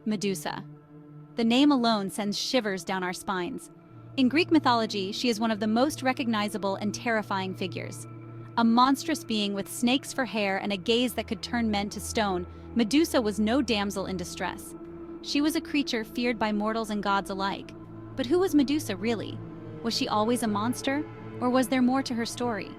Medusa. The name alone sends shivers down our spines. In Greek mythology, she is one of the most recognizable and terrifying figures. A monstrous being with snakes for hair and a gaze that could turn men to stone, Medusa was no damsel in distress. She was a creature feared by mortals and gods alike. But who was Medusa really? Was she always a monster, or was there more to her story?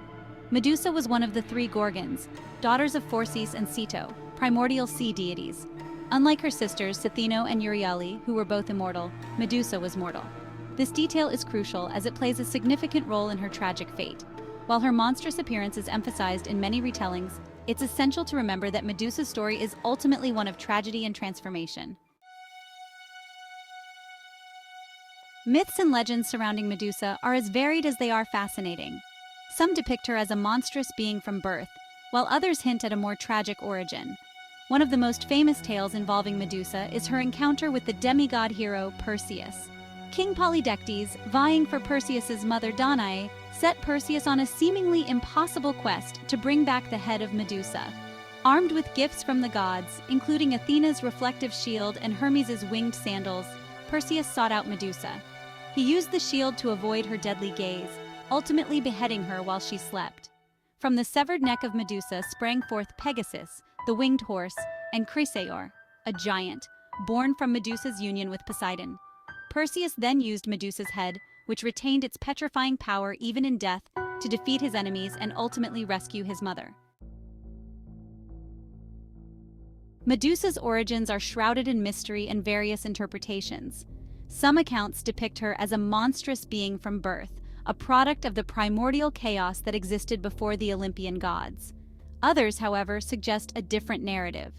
Medusa was one of the three Gorgons, daughters of Perseus and Ceto, primordial sea deities. Unlike her sisters Cithino and Euryale, who were both immortal, Medusa was mortal. This detail is crucial as it plays a significant role in her tragic fate. While her monstrous appearance is emphasized in many retellings, it's essential to remember that Medusa's story is ultimately one of tragedy and transformation. Myths and legends surrounding Medusa are as varied as they are fascinating. Some depict her as a monstrous being from birth, while others hint at a more tragic origin. One of the most famous tales involving Medusa is her encounter with the demigod hero Perseus. King Polydectes, vying for Perseus's mother Danae, set Perseus on a seemingly impossible quest to bring back the head of Medusa. Armed with gifts from the gods, including Athena's reflective shield and Hermes' winged sandals, Perseus sought out Medusa. He used the shield to avoid her deadly gaze, ultimately beheading her while she slept. From the severed neck of Medusa sprang forth Pegasus, the winged horse, and Chrysaor, a giant, born from Medusa's union with Poseidon. Perseus then used Medusa's head, which retained its petrifying power even in death, to defeat his enemies and ultimately rescue his mother. Medusa's origins are shrouded in mystery and various interpretations. Some accounts depict her as a monstrous being from birth, a product of the primordial chaos that existed before the Olympian gods. Others, however, suggest a different narrative.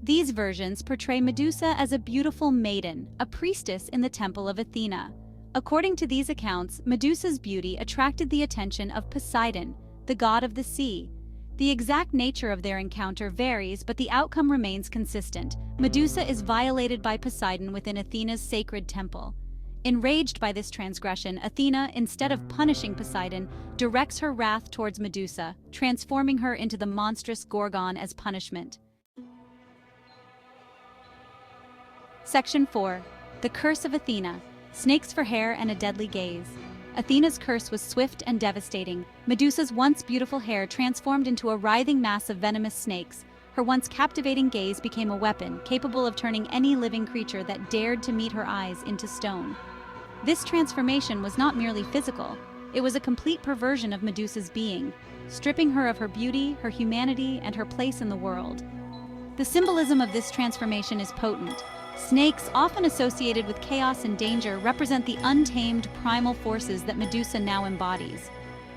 These versions portray Medusa as a beautiful maiden, a priestess in the temple of Athena. According to these accounts, Medusa's beauty attracted the attention of Poseidon, the god of the sea. The exact nature of their encounter varies, but the outcome remains consistent. Medusa is violated by Poseidon within Athena's sacred temple. Enraged by this transgression, Athena, instead of punishing Poseidon, directs her wrath towards Medusa, transforming her into the monstrous Gorgon as punishment. Section 4. The Curse of Athena. Snakes for hair and a deadly gaze. Athena's curse was swift and devastating. Medusa's once beautiful hair transformed into a writhing mass of venomous snakes. Her once captivating gaze became a weapon, capable of turning any living creature that dared to meet her eyes into stone. This transformation was not merely physical. It was a complete perversion of Medusa's being, stripping her of her beauty, her humanity, and her place in the world. The symbolism of this transformation is potent. Snakes, often associated with chaos and danger, represent the untamed primal forces that Medusa now embodies.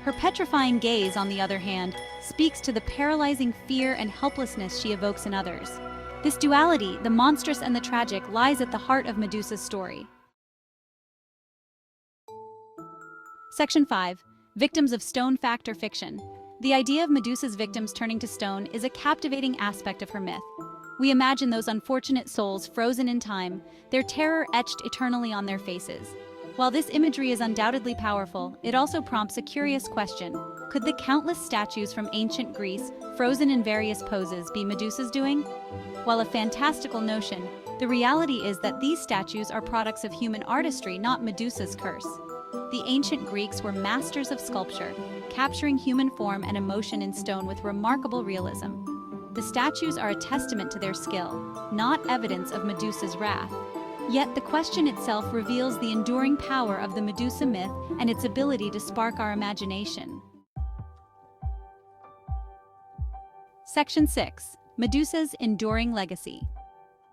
Her petrifying gaze, on the other hand, speaks to the paralyzing fear and helplessness she evokes in others. This duality, the monstrous and the tragic, lies at the heart of Medusa's story. Section 5. Victims of stone fact or fiction. The idea of Medusa's victims turning to stone is a captivating aspect of her myth. We imagine those unfortunate souls frozen in time, their terror etched eternally on their faces. While this imagery is undoubtedly powerful, it also prompts a curious question. Could the countless statues from ancient Greece, frozen in various poses, be Medusa's doing? While a fantastical notion, the reality is that these statues are products of human artistry, not Medusa's curse. The ancient Greeks were masters of sculpture, capturing human form and emotion in stone with remarkable realism. The statues are a testament to their skill, not evidence of Medusa's wrath. Yet the question itself reveals the enduring power of the Medusa myth and its ability to spark our imagination. Section 6. Medusa's enduring legacy.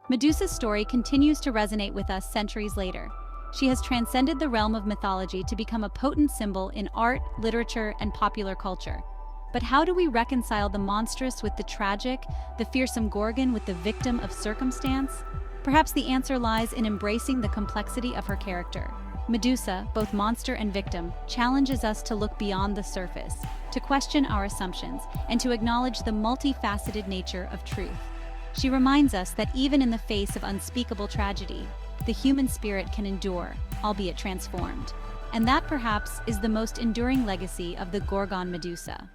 Medusa's story continues to resonate with us centuries later. She has transcended the realm of mythology to become a potent symbol in art, literature, and popular culture. But how do we reconcile the monstrous with the tragic, the fearsome Gorgon with the victim of circumstance? Perhaps the answer lies in embracing the complexity of her character. Medusa, both monster and victim, challenges us to look beyond the surface, to question our assumptions, and to acknowledge the multifaceted nature of truth. She reminds us that even in the face of unspeakable tragedy, the human spirit can endure, albeit transformed. And that perhaps is the most enduring legacy of the Gorgon Medusa.